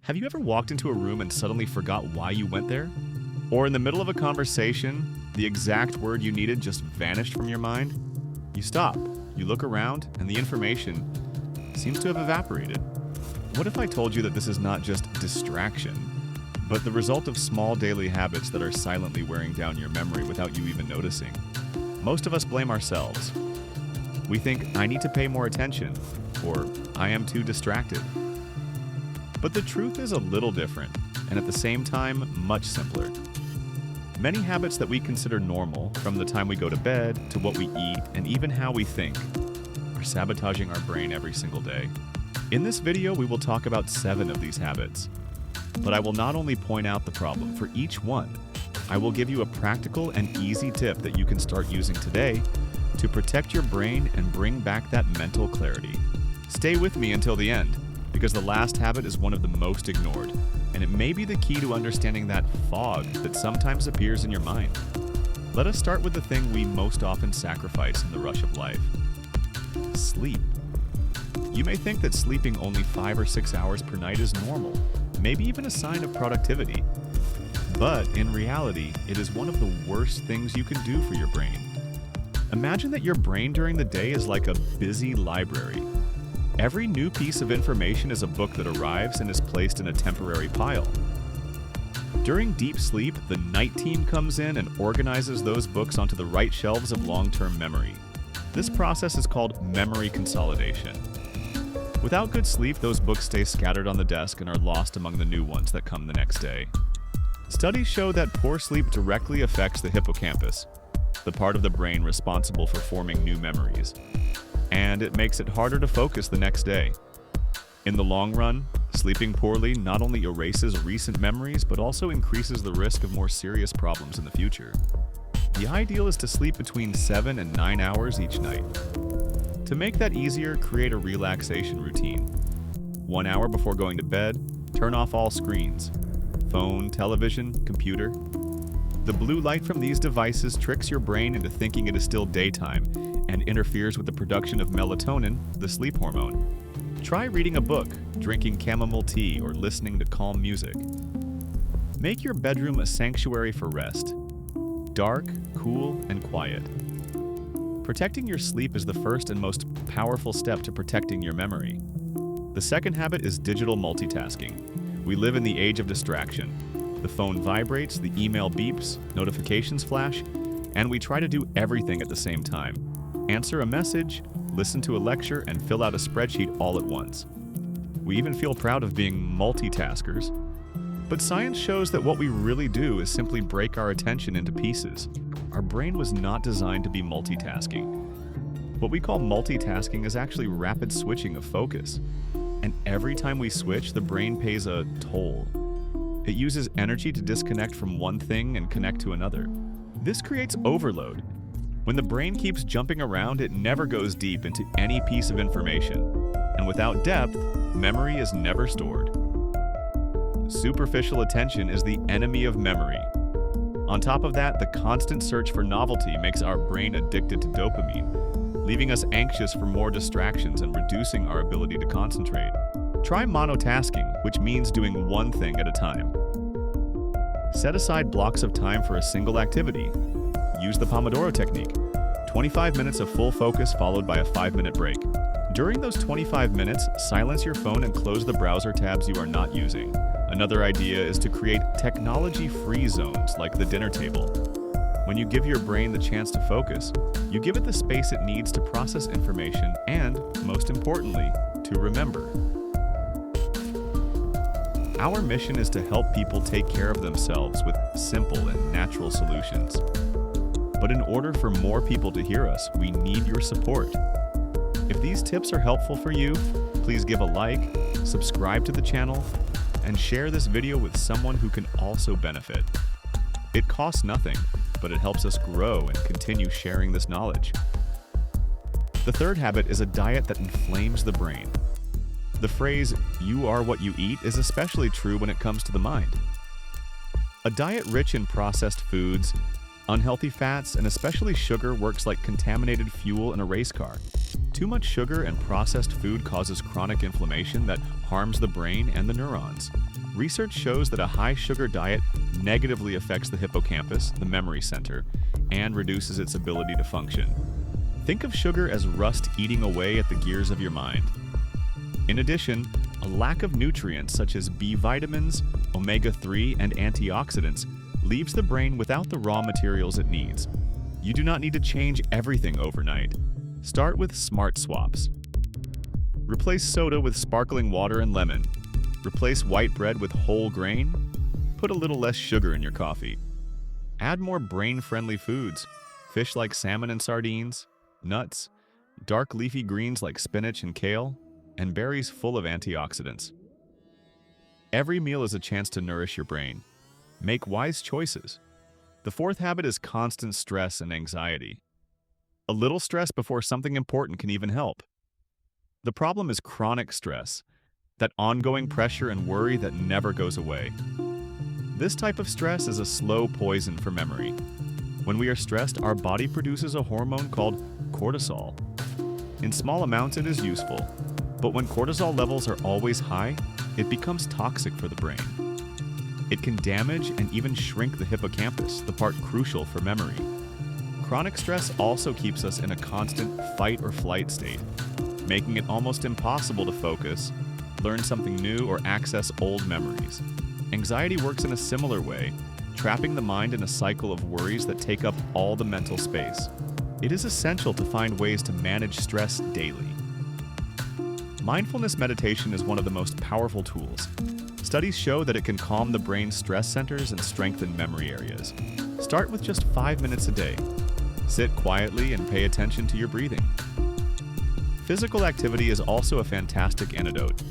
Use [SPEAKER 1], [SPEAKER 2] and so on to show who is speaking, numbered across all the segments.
[SPEAKER 1] Have you ever walked into a room and suddenly forgot why you went there? Or in the middle of a conversation, the exact word you needed just vanished from your mind? You stop, you look around, and the information seems to have evaporated. What if I told you that this is not just distraction, but the result of small daily habits that are silently wearing down your memory without you even noticing? Most of us blame ourselves. We think, I need to pay more attention, or I am too distracted. But the truth is a little different, and at the same time, much simpler. Many habits that we consider normal, from the time we go to bed, to what we eat, and even how we think, are sabotaging our brain every single day. In this video, we will talk about 7 of these habits. But I will not only point out the problem for each one, I will give you a practical and easy tip that you can start using today to protect your brain and bring back that mental clarity. Stay with me until the end, because the last habit is one of the most ignored, and it may be the key to understanding that fog that sometimes appears in your mind. Let us start with the thing we most often sacrifice in the rush of life: sleep. You may think that sleeping only 5 or 6 hours per night is normal, maybe even a sign of productivity. But in reality, it is one of the worst things you can do for your brain. Imagine that your brain during the day is like a busy library. Every new piece of information is a book that arrives and is placed in a temporary pile. During deep sleep, the night team comes in and organizes those books onto the right shelves of long-term memory. This process is called memory consolidation. Without good sleep, those books stay scattered on the desk and are lost among the new ones that come the next day. Studies show that poor sleep directly affects the hippocampus, the part of the brain responsible for forming new memories, and it makes it harder to focus the next day. In the long run, sleeping poorly not only erases recent memories, but also increases the risk of more serious problems in the future. The ideal is to sleep between 7 and 9 hours each night. To make that easier, create a relaxation routine. 1 hour before going to bed, turn off all screens: phone, television, computer. The blue light from these devices tricks your brain into thinking it is still daytime and interferes with the production of melatonin, the sleep hormone. Try reading a book, drinking chamomile tea, or listening to calm music. Make your bedroom a sanctuary for rest. Dark, cool, and quiet. Protecting your sleep is the first and most powerful step to protecting your memory. The second habit is digital multitasking. We live in the age of distraction. The phone vibrates, the email beeps, notifications flash, and we try to do everything at the same time. Answer a message, listen to a lecture, and fill out a spreadsheet all at once. We even feel proud of being multitaskers. But science shows that what we really do is simply break our attention into pieces. Our brain was not designed to be multitasking. What we call multitasking is actually rapid switching of focus. And every time we switch, the brain pays a toll. It uses energy to disconnect from one thing and connect to another. This creates overload. When the brain keeps jumping around, it never goes deep into any piece of information. And without depth, memory is never stored. Superficial attention is the enemy of memory. On top of that, the constant search for novelty makes our brain addicted to dopamine, leaving us anxious for more distractions and reducing our ability to concentrate. Try monotasking, which means doing one thing at a time. Set aside blocks of time for a single activity. Use the Pomodoro technique: 25 minutes of full focus followed by a 5-minute break. During those 25 minutes, silence your phone and close the browser tabs you are not using. Another idea is to create technology-free zones like the dinner table. When you give your brain the chance to focus, you give it the space it needs to process information and, most importantly, to remember. Our mission is to help people take care of themselves with simple and natural solutions. But in order for more people to hear us, we need your support. If these tips are helpful for you, please give a like, subscribe to the channel, and share this video with someone who can also benefit. It costs nothing, but it helps us grow and continue sharing this knowledge. The third habit is a diet that inflames the brain. The phrase, "you are what you eat," is especially true when it comes to the mind. A diet rich in processed foods, unhealthy fats, and especially sugar works like contaminated fuel in a race car. Too much sugar and processed food causes chronic inflammation that harms the brain and the neurons. Research shows that a high sugar diet negatively affects the hippocampus, the memory center, and reduces its ability to function. Think of sugar as rust eating away at the gears of your mind. In addition, a lack of nutrients such as B vitamins, omega-3, and antioxidants leaves the brain without the raw materials it needs. You do not need to change everything overnight. Start with smart swaps. Replace soda with sparkling water and lemon. Replace white bread with whole grain. Put a little less sugar in your coffee. Add more brain-friendly foods, fish like salmon and sardines, nuts, dark leafy greens like spinach and kale, and berries full of antioxidants. Every meal is a chance to nourish your brain. Make wise choices. The fourth habit is constant stress and anxiety. A little stress before something important can even help. The problem is chronic stress, that ongoing pressure and worry that never goes away. This type of stress is a slow poison for memory. When we are stressed, our body produces a hormone called cortisol. In small amounts, it is useful, but when cortisol levels are always high, it becomes toxic for the brain. It can damage and even shrink the hippocampus, the part crucial for memory. Chronic stress also keeps us in a constant fight or flight state, making it almost impossible to focus, learn something new, or access old memories. Anxiety works in a similar way, trapping the mind in a cycle of worries that take up all the mental space. It is essential to find ways to manage stress daily. Mindfulness meditation is one of the most powerful tools. Studies show that it can calm the brain's stress centers and strengthen memory areas. Start with just 5 minutes a day. Sit quietly and pay attention to your breathing. Physical activity is also a fantastic antidote.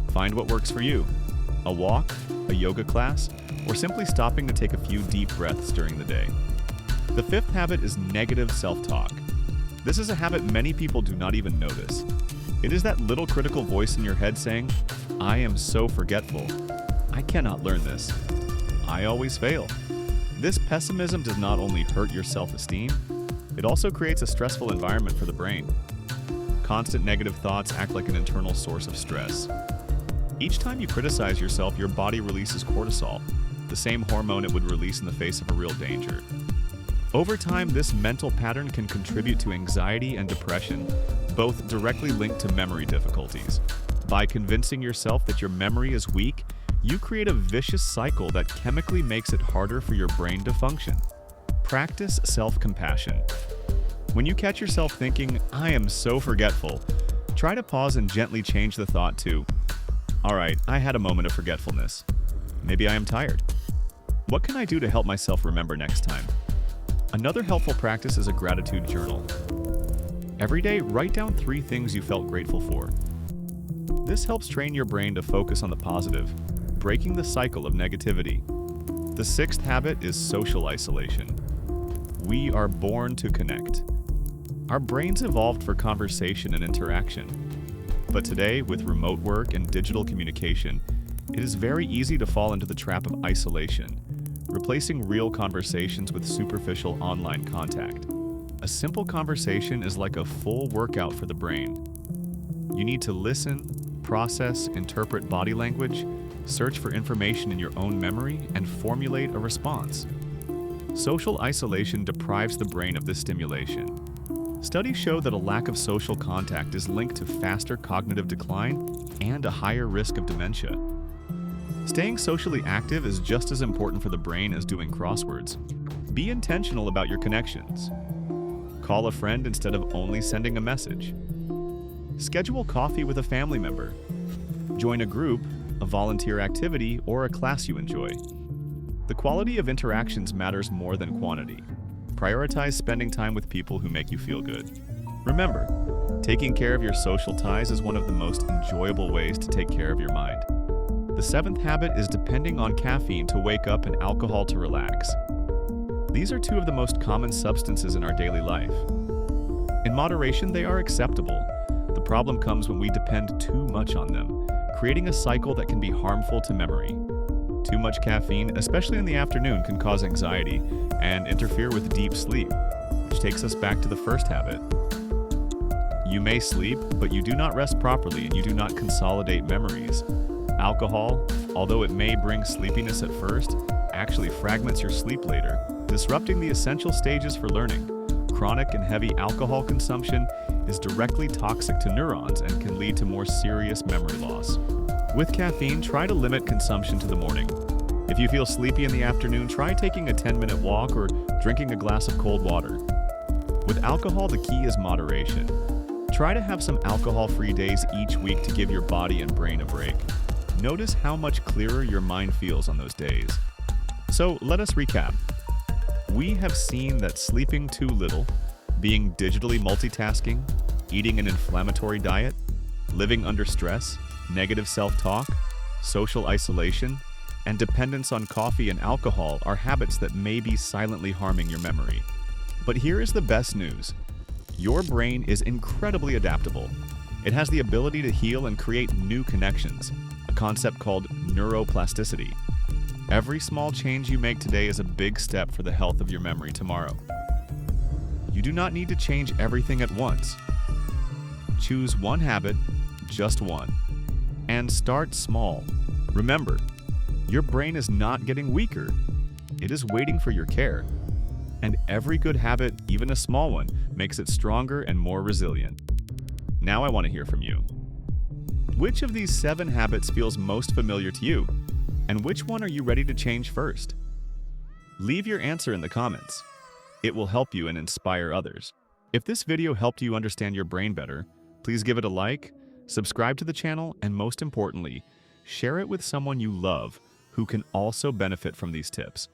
[SPEAKER 1] Find what works for you: a walk, a yoga class, or simply stopping to take a few deep breaths during the day. The fifth habit is negative self-talk. This is a habit many people do not even notice. It is that little critical voice in your head saying, "I am so forgetful. I cannot learn this. I always fail." This pessimism does not only hurt your self-esteem, it also creates a stressful environment for the brain. Constant negative thoughts act like an internal source of stress. Each time you criticize yourself, your body releases cortisol, the same hormone it would release in the face of a real danger. Over time, this mental pattern can contribute to anxiety and depression, both directly linked to memory difficulties. By convincing yourself that your memory is weak, you create a vicious cycle that chemically makes it harder for your brain to function. Practice self-compassion. When you catch yourself thinking, "I am so forgetful," try to pause and gently change the thought to, "All right, I had a moment of forgetfulness. Maybe I am tired. What can I do to help myself remember next time?" Another helpful practice is a gratitude journal. Every day, write down 3 things you felt grateful for. This helps train your brain to focus on the positive, breaking the cycle of negativity. The sixth habit is social isolation. We are born to connect. Our brains evolved for conversation and interaction. But today, with remote work and digital communication, it is very easy to fall into the trap of isolation, replacing real conversations with superficial online contact. A simple conversation is like a full workout for the brain. You need to listen, process, interpret body language, search for information in your own memory, and formulate a response. Social isolation deprives the brain of this stimulation. Studies show that a lack of social contact is linked to faster cognitive decline and a higher risk of dementia. Staying socially active is just as important for the brain as doing crosswords. Be intentional about your connections. Call a friend instead of only sending a message. Schedule coffee with a family member. Join a group, a volunteer activity, or a class you enjoy. The quality of interactions matters more than quantity. Prioritize spending time with people who make you feel good. Remember, taking care of your social ties is one of the most enjoyable ways to take care of your mind. The seventh habit is depending on caffeine to wake up and alcohol to relax. These are 2 of the most common substances in our daily life. In moderation, they are acceptable. The problem comes when we depend too much on them, creating a cycle that can be harmful to memory. Too much caffeine, especially in the afternoon, can cause anxiety and interfere with deep sleep, which takes us back to the first habit. You may sleep, but you do not rest properly and you do not consolidate memories. Alcohol, although it may bring sleepiness at first, actually fragments your sleep later, disrupting the essential stages for learning. Chronic and heavy alcohol consumption is directly toxic to neurons and can lead to more serious memory loss. With caffeine, try to limit consumption to the morning. If you feel sleepy in the afternoon, try taking a 10-minute walk or drinking a glass of cold water. With alcohol, the key is moderation. Try to have some alcohol-free days each week to give your body and brain a break. Notice how much clearer your mind feels on those days. So let us recap. We have seen that sleeping too little, being digitally multitasking, eating an inflammatory diet, living under stress, negative self-talk, social isolation, and dependence on coffee and alcohol are habits that may be silently harming your memory. But here is the best news. Your brain is incredibly adaptable. It has the ability to heal and create new connections, a concept called neuroplasticity. Every small change you make today is a big step for the health of your memory tomorrow. You do not need to change everything at once. Choose one habit, just one, and start small. Remember, your brain is not getting weaker. It is waiting for your care. And every good habit, even a small one, makes it stronger and more resilient. Now I want to hear from you. Which of these 7 habits feels most familiar to you? And which one are you ready to change first? Leave your answer in the comments. It will help you and inspire others. If this video helped you understand your brain better, please give it a like, subscribe to the channel, and most importantly, share it with someone you love who can also benefit from these tips.